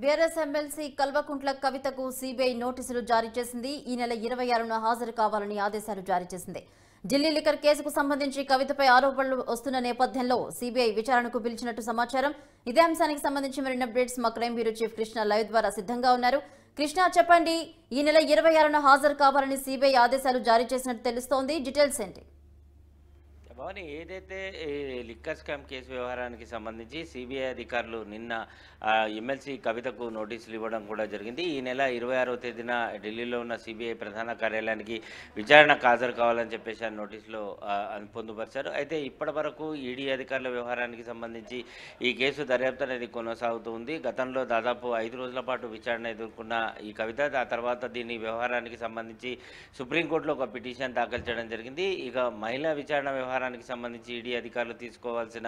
BRS MLC Kalvakuntla కవితకు CBI నోటీసులు జారీ చేసింది. ఈ నెల 26న హాజరు కావాలని ఆదేశాలు జారీ చేసింది. ఢిల్లీ లిక్కర్ కేసుకు సంబంధించి కవితపై ఆరోపణలు వస్తున్న నేపథ్యంలో సీబీఐ విచారణకు పిలిచినట్టు సమాచారం. ఇదే అంశానికి సంబంధించి మరిన్ని అప్డేట్స్ మా crime bureau chief Krishna live ద్వారా సిద్ధంగా ఉన్నారు. కృష్ణ, చెప్పండి, ఈ నెల 26న హాజరు కావాలని సీబీఐ ఆదేశాలు జారీ చేసినట్టు తెలుస్తోంది. డీటెయిల్స్ ఏంటి? భవని, ఏదైతే ఈ లిక్కర్ స్కామ్ కేసు వ్యవహారానికి సంబంధించి సిబిఐ అధికారులు నిన్న ఎమ్మెల్సీ కవితకు నోటీసులు ఇవ్వడం కూడా జరిగింది. ఈ నెల 26వ తేదీన ఢిల్లీలో ఉన్న సిబిఐ ప్రధాన కార్యాలయానికి విచారణకు హాజరు కావాలని చెప్పేసి ఆ నోటీసులో పొందుపరిచారు. అయితే ఇప్పటి వరకు ఈడీ అధికారుల వ్యవహారానికి సంబంధించి ఈ కేసు దర్యాప్తు అనేది కొనసాగుతూ ఉంది. గతంలో దాదాపు 5 రోజుల పాటు విచారణ ఎదుర్కొన్న ఈ కవిత ఆ తర్వాత దీని వ్యవహారానికి సంబంధించి సుప్రీంకోర్టులో ఒక పిటిషన్ దాఖలు చేయడం జరిగింది. ఇక మహిళా విచారణ వ్యవహారానికి సంబంధించి ఈడీ అధికారులు తీసుకోవాల్సిన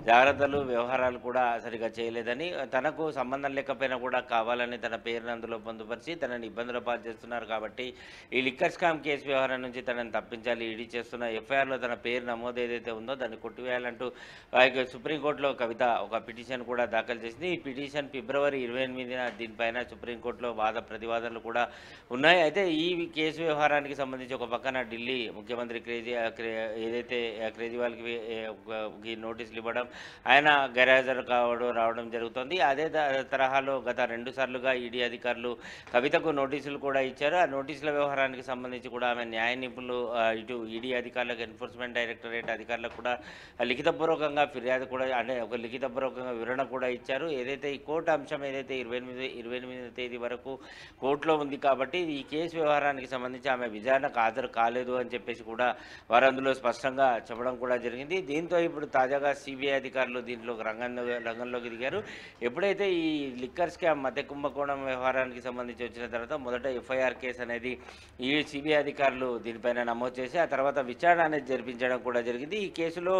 జాగ్రత్తలు వ్యవహారాలు కూడా సరిగా చేయలేదని, తనకు సంబంధం లేకపోయినా కూడా కావాలని తన పేరును అందులో పొందుపరిచి తనని ఇబ్బందుల పాలు చేస్తున్నారు కాబట్టి ఈ లిక్కర్ స్కామ్ కేసు వ్యవహారం నుంచి తనని తప్పించాలి, ఈడీ చేస్తున్న ఎఫ్ఐఆర్లో తన పేరు నమోదు ఏదైతే ఉందో దాన్ని కొట్టివేయాలంటూ సుప్రీంకోర్టులో కవిత ఒక పిటిషన్ కూడా దాఖలు చేసింది. ఈ పిటిషన్ ఫిబ్రవరి 28న దీనిపైన సుప్రీంకోర్టులో వాద ప్రతివాదనలు కూడా ఉన్నాయి. అయితే ఈ కేసు వ్యవహారానికి సంబంధించి ఒక పక్కన ఢిల్లీ ముఖ్యమంత్రి ఏదైతే కేజ్రీవాల్కి నోటీసులు ఇవ్వడం, ఆయన గైర్హాజరు రావడం జరుగుతుంది. అదే తరహాలో గత 2 సార్లుగా ఈడీ అధికారులు కవితకు నోటీసులు కూడా ఇచ్చారు. ఆ నోటీసుల వ్యవహారానికి సంబంధించి కూడా ఆమె న్యాయ నిపుణులు ఇటు ఈడీ అధికారులకు, ఎన్ఫోర్స్మెంట్ డైరెక్టరేట్ అధికారులకు కూడా లిఖితపూర్వకంగా ఫిర్యాదు కూడా, అంటే ఒక లిఖితపూర్వకంగా వివరణ కూడా ఇచ్చారు. ఏదైతే ఈ కోర్టు అంశం ఏదైతే 28వ తేదీ వరకు కోర్టులో ఉంది కాబట్టి ఈ కేసు వ్యవహారానికి సంబంధించి ఆమె విచారణకు హాజరు కాలేదు అని చెప్పేసి కూడా వారు అందులో స్పష్టంగా చెప్పడం కూడా జరిగింది. దీంతో ఇప్పుడు తాజాగా సిబిఐ అధికారులు దీంట్లో రంగంలోకి దిగారు. ఎప్పుడైతే ఈ లిక్కర్ స్కామ్ మధ్య కుంభకోణం వ్యవహారానికి సంబంధించి వచ్చిన తర్వాత మొదట ఎఫ్ఐఆర్ కేసు అనేది ఈ సిబిఐ అధికారులు దీనిపైన నమోదు చేసి ఆ తర్వాత విచారణ అనేది జరిపించడం కూడా జరిగింది. ఈ కేసులో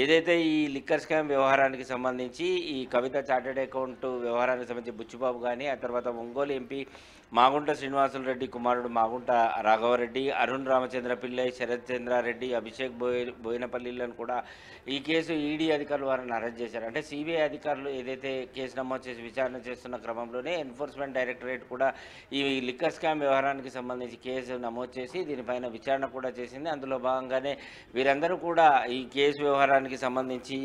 ఏదైతే ఈ లిక్కర్ స్కామ్ వ్యవహారానికి సంబంధించి ఈ కవిత చార్టెడ్ అకౌంట్ వ్యవహారానికి సంబంధించి బుచ్చిబాబు కానీ, ఆ తర్వాత ఒంగోలు ఎంపీ మాగుంట శ్రీనివాసులు రెడ్డి కుమారుడు మాగుంట రాఘవరెడ్డి, అరుణ్ రామచంద్ర పిల్లై, శరత్ చంద్రారెడ్డి, అభిషేక్ బోయినపల్లిలను కూడా ఈ కేసు ఈడీ అధికారులు వారిని అరెస్ట్ చేశారు. అంటే సిబిఐ అధికారులు ఏదైతే కేసు నమోదు చేసి విచారణ చేస్తున్న క్రమంలోనే ఎన్ఫోర్స్మెంట్ డైరెక్టరేట్ కూడా ఈ లిక్కర్ స్కామ్ వ్యవహారానికి సంబంధించి కేసు నమోదు చేసి దీనిపైన విచారణ కూడా చేసింది. అందులో భాగంగానే వీరందరూ కూడా ఈ కేసు వ్యవహారానికి సంబంధించి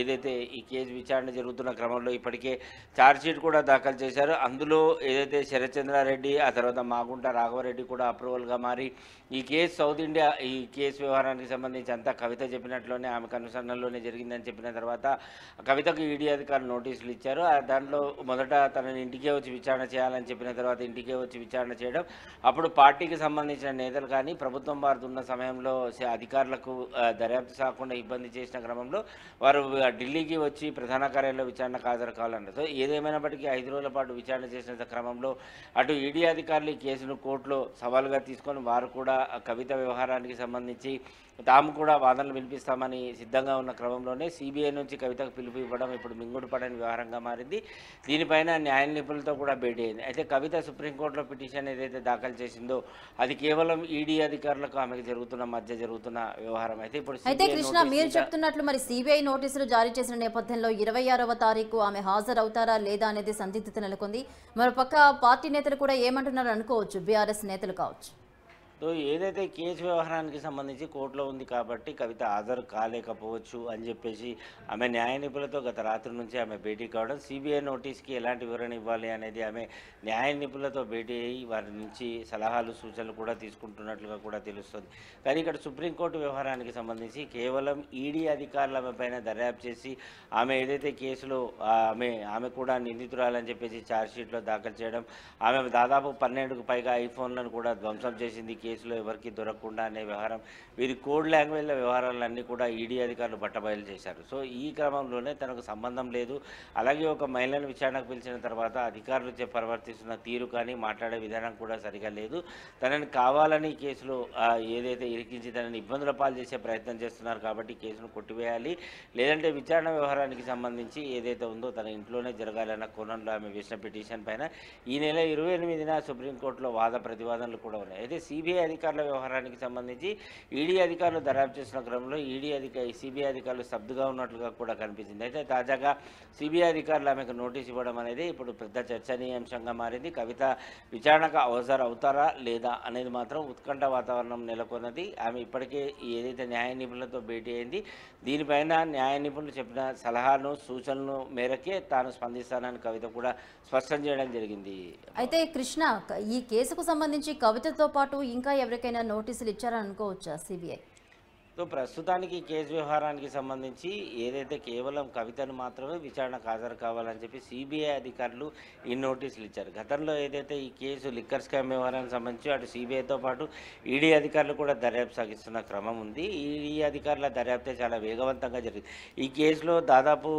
ఏదైతే ఈ కేసు విచారణ జరుగుతున్న క్రమంలో ఇప్పటికే ఛార్జ్షీట్ కూడా దాఖలు చేశారు. అందులో ఏదైతే శరత్ చంద్రారెడ్డి, ఆ తర్వాత మాగుంట రాఘవరెడ్డి కూడా అప్రూవల్గా మారి ఈ కేసు సౌత్ ఇండియా ఈ కేసు వ్యవహారానికి సంబంధించి అంతా కవిత చెప్పినట్లోనే ఆమె అనుసరణలోనే జరిగిందని చెప్పిన తర్వాత కవితకు ఈడీ అధికారులు నోటీసులు ఇచ్చారు. దాంట్లో మొదట తనని ఇంటికే వచ్చి విచారణ చేయాలని చెప్పిన తర్వాత ఇంటికే వచ్చి విచారణ చేయడం, అప్పుడు పార్టీకి సంబంధించిన నేతలు కానీ ప్రభుత్వం మారుతున్న సమయంలో అధికారులకు దర్యాప్తు సాగకుండా ఇబ్బంది చేసిన క్రమంలో వారు ఢిల్లీకి వచ్చి ప్రధాన కార్యాలయంలో విచారణకు హాజరు కావాలన్నారు. సో ఏదేమైనప్పటికీ 5 రోజుల పాటు విచారణ చేసిన క్రమంలో అటు ఈడీ అధికారులు ఈ కేసును కోర్టులో సవాలుగా తీసుకొని వారు కూడా కవిత వ్యవహారానికి సంబంధించి తాము కూడా వాదనలు వినిపిస్తామని సిద్ధంగా ఉన్న క్రమంలోనే సిబిఐ నుంచి కవితకు పిలుపు ఇవ్వడం ఇప్పుడు మింగుడు పడని వ్యవహారంగా మారింది. దీనిపైన న్యాయ నిపుణులతో కూడా భేటీ అయింది. అయితే కవిత సుప్రీంకోర్టులో పిటిషన్ ఏదైతే దాఖలు చేసిందో అది కేవలం ఈడీ అధికారులకు ఆమెకు మధ్య జరుగుతున్న వ్యవహారం. అయితే ఇప్పుడు కృష్ణ, మీరు చెప్తున్నట్లు మరి సిబిఐ నోటీసులు జారీ చేసిన నేపథ్యంలో 26వ తారీఖు ఆమె హాజరవుతారా లేదా అనేది సందిగ్ధత నెలకొంది. మరోపక్క పార్టీ నేతలు కూడా ఏమంటున్నారు అనుకోవచ్చు, బీఆర్ఎస్ నేతలు కావచ్చు. సో ఏదైతే కేసు వ్యవహారానికి సంబంధించి కోర్టులో ఉంది కాబట్టి కవిత హాజరు కాలేకపోవచ్చు అని చెప్పేసి ఆమె న్యాయ నిపుణులతో గత రాత్రి నుంచి ఆమె భేటీ కావడం, సిబిఐ నోటీస్కి ఎలాంటి వివరణ ఇవ్వాలి అనేది ఆమె న్యాయ నిపుణులతో భేటీ అయ్యి వారి నుంచి సలహాలు సూచనలు కూడా తీసుకుంటున్నట్లుగా కూడా తెలుస్తుంది. కానీ ఇక్కడ సుప్రీంకోర్టు వ్యవహారానికి సంబంధించి కేవలం ఈడీ అధికారుల ఆమె పైన దర్యాప్తు చేసి ఆమె ఏదైతే కేసులో ఆమె కూడా నిందితురాలని చెప్పేసి ఛార్జ్షీట్లో దాఖలు చేయడం, ఆమె దాదాపు 12కు పైగా ఐఫోన్లను కూడా ధ్వంసం చేసింది కేసులో ఎవరికి దొరకకుండా అనే వ్యవహారం, వీరి కోడ్ లాంగ్వేజ్ల వ్యవహారాలన్నీ కూడా ఈడీ అధికారులు బట్టబయలు చేశారు. సో ఈ క్రమంలోనే తనకు సంబంధం లేదు, అలాగే ఒక మహిళను విచారణకు పిలిచిన తర్వాత అధికారులు ప్రవర్తిస్తున్న తీరు కానీ మాట్లాడే విధానం కూడా సరిగా లేదు, తనని కావాలని కేసులో ఏదైతే ఇరికించి తనని ఇబ్బందుల పాలు చేసే ప్రయత్నం చేస్తున్నారు కాబట్టి కేసును కొట్టివేయాలి, లేదంటే విచారణ వ్యవహారానికి సంబంధించి ఏదైతే ఉందో తన ఇంట్లోనే జరగాలన్న కోణంలో ఆమె వేసిన పిటిషన్ పైన ఈ నెల 28న సుప్రీంకోర్టులో వాద ప్రతివాదనలు కూడా ఉన్నాయి. అయితే సిబిఐ అధికారుల వ్యవహారానికి సంబంధించి ఈడీ అధికారులు దర్యాప్తు చేసిన క్రమంలో సిబిఐ అధికారులు స్తబ్దుగా ఉన్నట్లుగా కూడా కనిపించింది. అయితే తాజాగా సిబిఐ అధికారులు ఆమెకు నోటీస్ ఇవ్వడం అనేది ఇప్పుడు పెద్ద చర్చనీయాంశంగా మారింది. కవిత విచారణకు అవుతారా లేదా అనేది మాత్రం ఉత్కంఠ వాతావరణం నెలకొన్నది. ఆమె ఇప్పటికే ఏదైతే న్యాయ నిపుణులతో భేటీ అయింది, దీనిపైన న్యాయ నిపుణులు చెప్పిన సలహాను సూచనలు మేరకే తాను స్పందిస్తానని కవిత కూడా స్పష్టం చేయడం జరిగింది. అయితే కృష్ణ, ఈ కేసుకు సంబంధించి కవితతో పాటు ఇంకా ఎవరికైనా నోటీసులు ఇచ్చారని అనుకోవచ్చా సిబిఐ? సో ప్రస్తుతానికి కేసు వ్యవహారానికి సంబంధించి ఏదైతే కేవలం కవితను మాత్రమే విచారణకు హాజరు కావాలని చెప్పి సిబిఐ అధికారులు ఈ నోటీసులు ఇచ్చారు. గతంలో ఏదైతే ఈ కేసు లిక్కర్ స్కామ్ వ్యవహారానికి సంబంధించి అటు సిబిఐతో పాటు ఈడీ అధికారులు కూడా దర్యాప్తు సాగిస్తున్న క్రమం ఉంది. ఈడీ అధికారుల దర్యాప్తే చాలా వేగవంతంగా జరిగింది. ఈ కేసులో దాదాపు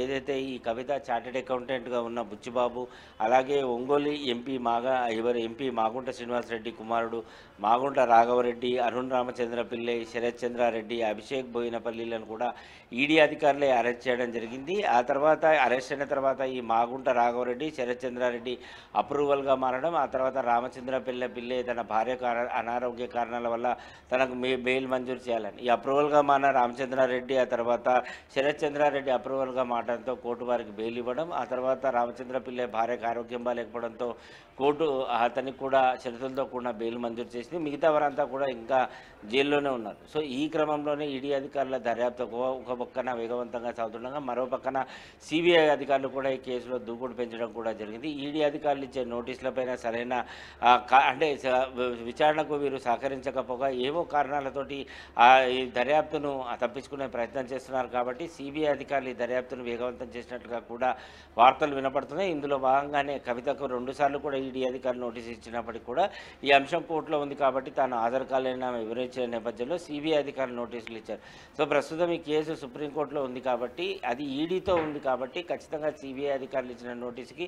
ఏదైతే ఈ కవిత చార్టెడ్ అకౌంటెంట్గా ఉన్న బుచ్చిబాబు, అలాగే ఒంగోలు ఎంపీ మాగుంట శ్రీనివాసరెడ్డి కుమారుడు మాగుంట రాఘవరెడ్డి, అరుణ్ రామచంద్ర పిల్లై, శరత్ చంద్రారెడ్డి, అభిషేక్ బోయినపల్లిలను కూడా ఈడీ అధికారులే అరెస్ట్ చేయడం జరిగింది. ఆ తర్వాత అరెస్ట్ అయిన తర్వాత ఈ మాగుంట రాఘవరెడ్డి, శరత్ చంద్రారెడ్డి అప్రూవల్గా మారడం, ఆ తర్వాత రామచంద్ర పిల్లై తన భార్యకు అనారోగ్య కారణాల వల్ల తనకు బెయిల్ మంజూరు చేయాలని ఈ అప్రూవల్గా మారిన రామచంద్రారెడ్డి, ఆ తర్వాత శరత్ చంద్రారెడ్డి అప్రూవల్గా మారడంతో కోర్టు వారికి బెయిల్ ఇవ్వడం, ఆ తర్వాత రామచంద్ర పిల్లై భార్యకు ఆరోగ్యం బాగాలేకపోవడంతో కోర్టు అతనికి కూడా షరతులతో కూడిన బెయిల్ మంజూరు చేసింది. మిగతా వారంతా కూడా ఇంకా జైల్లోనే ఉన్నారు. సో ఈ క్రమంలోనే ఈడీ అధికారుల దర్యాప్తు ఒక పక్కన వేగవంతంగా సాగుతుండగా మరో పక్కన సిబిఐ అధికారులు కూడా ఈ కేసులో దూకుడు పెంచడం కూడా జరిగింది. ఈడీ అధికారులు ఇచ్చే నోటీసులపైన సరైన అంటే విచారణకు వీరు సహకరించకపోగా ఏవో కారణాలతోటి ఈ దర్యాప్తును తప్పించుకునే ప్రయత్నం చేస్తున్నారు. కాబట్టి సిబిఐ అధికారులు ఈ దర్యాప్తును వేగవంతం చేసినట్లుగా కూడా వార్తలు వినపడుతున్నాయి. ఇందులో భాగంగానే కవితకు 2 సార్లు కూడా ఈడీ అధికారులు నోటీసు ఇచ్చినప్పటికీ కూడా ఈ అంశం కోర్టులో ఉంది కాబట్టి తాను హాజరు కాలేని వివరించిన నేపథ్యంలో సిబిఐ అధికారులు నోటీసులు ఇచ్చారు. సో ప్రస్తుతం ఈ కేసు సుప్రీంకోర్టులో ఉంది కాబట్టి, అది ఈడీతో ఉంది కాబట్టి ఖచ్చితంగా సిబిఐ అధికారులు ఇచ్చిన నోటీసుకి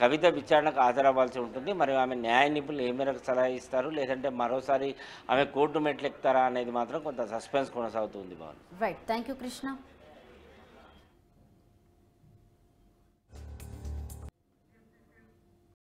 కవిత విచారణకు హాజరవ్వాల్సి ఉంటుంది. మరి ఆమె న్యాయ నిపుణులు ఏ మేరకు సలహా ఇస్తారు, లేదంటే మరోసారి ఆమె కోర్టు మెట్లెక్కుతారా అనేది మాత్రం కొంత సస్పెన్స్ కొనసాగుతుంది. Right, thank you Krishna.